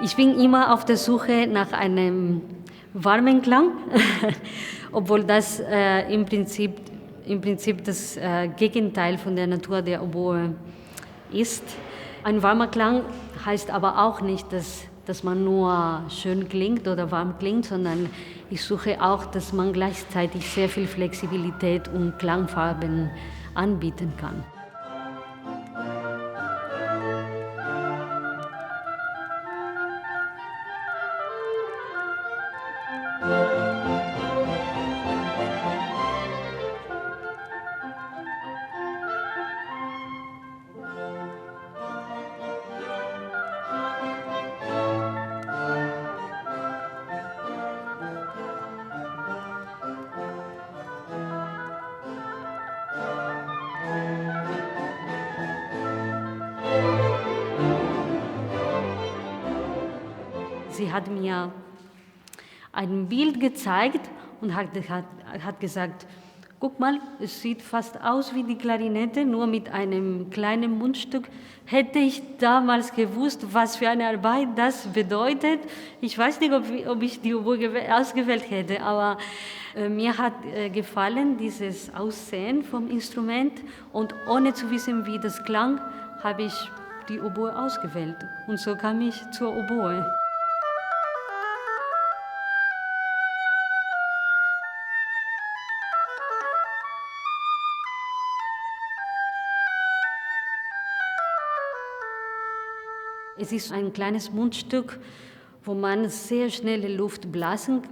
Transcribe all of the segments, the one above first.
Ich bin immer auf der Suche nach einem warmen Klang, obwohl das im Prinzip das Gegenteil von der Natur der Oboe ist. Ein warmer Klang heißt aber auch nicht, dass man nur schön klingt oder warm klingt, sondern ich suche auch, dass man gleichzeitig sehr viel Flexibilität und Klangfarben anbieten kann. Sie hat mir ein Bild gezeigt und hat gesagt, guck mal, es sieht fast aus wie die Klarinette, nur mit einem kleinen Mundstück. Hätte ich damals gewusst, was für eine Arbeit das bedeutet, ich weiß nicht, ob ich die Oboe ausgewählt hätte, aber mir hat gefallen dieses Aussehen vom Instrument und ohne zu wissen, wie das klang, habe ich die Oboe ausgewählt und so kam ich zur Oboe. Es ist ein kleines Mundstück, wo man sehr schnelle Luft blasen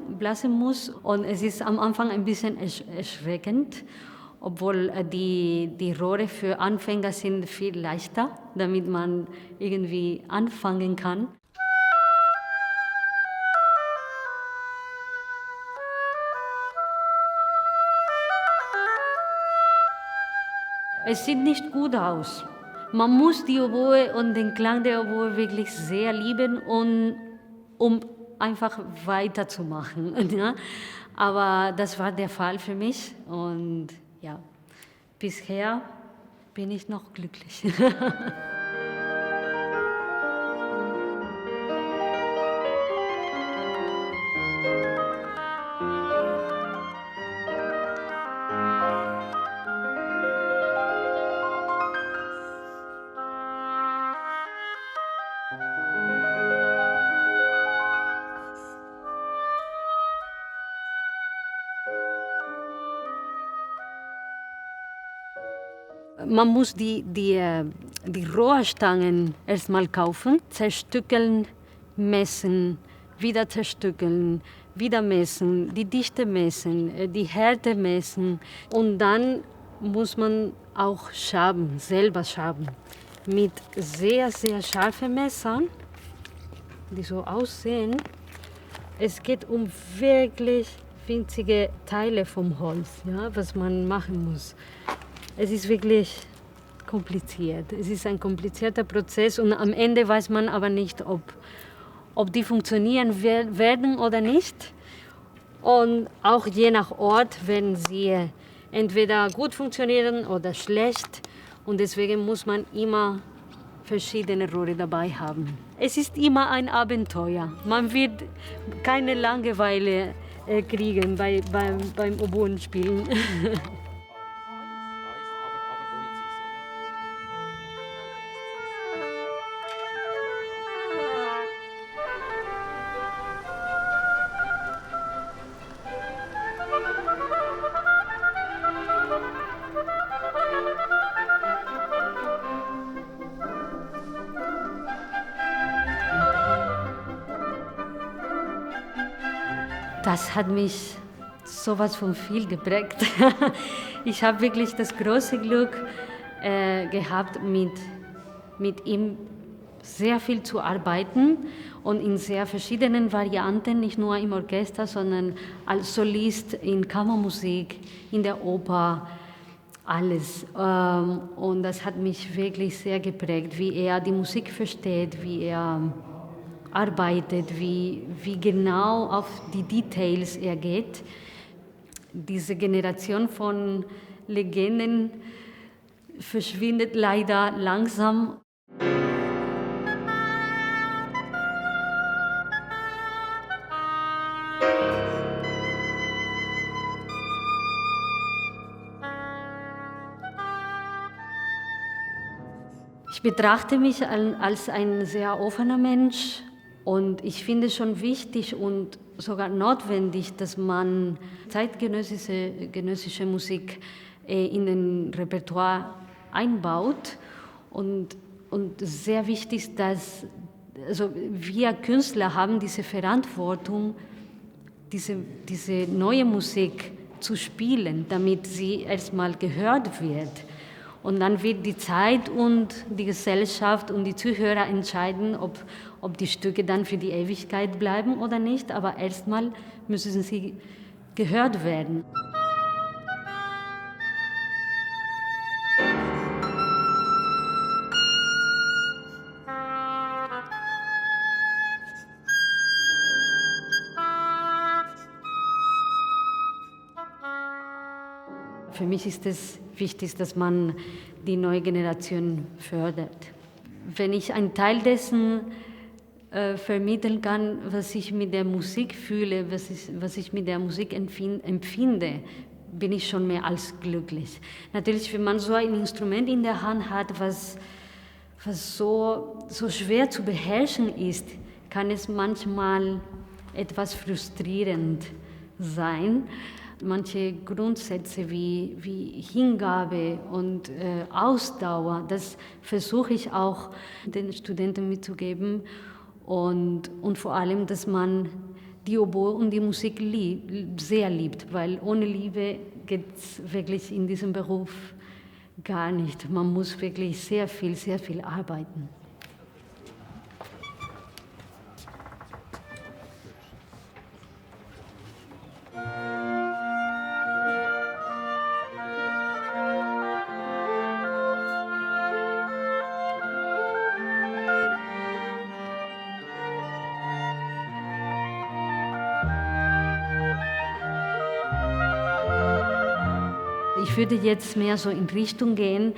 muss. Und es ist am Anfang ein bisschen erschreckend, obwohl die Rohre für Anfänger sind viel leichter, damit man irgendwie anfangen kann. Es sieht nicht gut aus. Man muss die Oboe und den Klang der Oboe wirklich sehr lieben, um einfach weiterzumachen. Ja? Aber das war der Fall für mich und ja, bisher bin ich noch glücklich. Man muss die Rohrstangen erstmal kaufen, zerstückeln, messen, wieder zerstückeln, wieder messen, die Dichte messen, die Härte messen. Und dann muss man auch schaben, selber schaben. Mit sehr, sehr scharfen Messern, die so aussehen. Es geht um wirklich winzige Teile vom Holz, ja, was man machen muss. Es ist wirklich kompliziert. Es ist ein komplizierter Prozess und am Ende weiß man aber nicht, ob die funktionieren werden oder nicht. Und auch je nach Ort werden sie entweder gut funktionieren oder schlecht. Und deswegen muss man immer verschiedene Rohre dabei haben. Es ist immer ein Abenteuer. Man wird keine Langeweile kriegen beim Oboenspielen. Das hat mich sowas von viel geprägt. Ich habe wirklich das große Glück gehabt, mit ihm sehr viel zu arbeiten und in sehr verschiedenen Varianten, nicht nur im Orchester, sondern als Solist in Kammermusik, in der Oper, alles. Und das hat mich wirklich sehr geprägt, wie er die Musik versteht, wie er arbeitet, wie genau auf die Details er geht. Diese Generation von Legenden verschwindet leider langsam. betrachte mich als ein sehr offener Mensch und ich finde es schon wichtig und sogar notwendig, dass man zeitgenössische Musik in den Repertoire einbaut. Und sehr wichtig ist, dass also wir Künstler haben diese Verantwortung, diese neue Musik zu spielen, damit sie erstmal gehört wird. Und dann wird die Zeit und die Gesellschaft und die Zuhörer entscheiden, ob die Stücke dann für die Ewigkeit bleiben oder nicht. Aber erstmal müssen sie gehört werden. Für mich ist es wichtig, dass man die neue Generation fördert. Wenn ich einen Teil dessen vermitteln kann, was ich mit der Musik fühle, was ich mit der Musik empfinde, bin ich schon mehr als glücklich. Natürlich, wenn man so ein Instrument in der Hand hat, was so schwer zu beherrschen ist, kann es manchmal etwas frustrierend sein. Manche Grundsätze wie Hingabe und Ausdauer, das versuche ich auch den Studenten mitzugeben und vor allem, dass man die Oboe und die Musik sehr liebt, weil ohne Liebe geht es wirklich in diesem Beruf gar nicht. Man muss wirklich sehr viel arbeiten. Ich würde jetzt mehr so in Richtung gehen,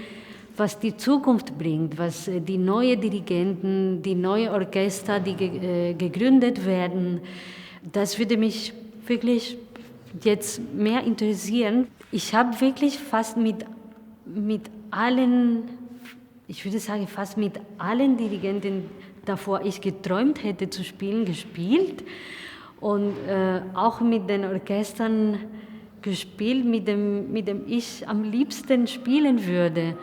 was die Zukunft bringt, was die neuen Dirigenten, die neuen Orchester, die gegründet werden. Das würde mich wirklich jetzt mehr interessieren. Ich habe wirklich fast mit allen, ich würde sagen fast mit allen Dirigenten, davor ich geträumt hätte zu spielen, gespielt und auch mit den Orchestern gespielt, mit dem ich am liebsten spielen würde.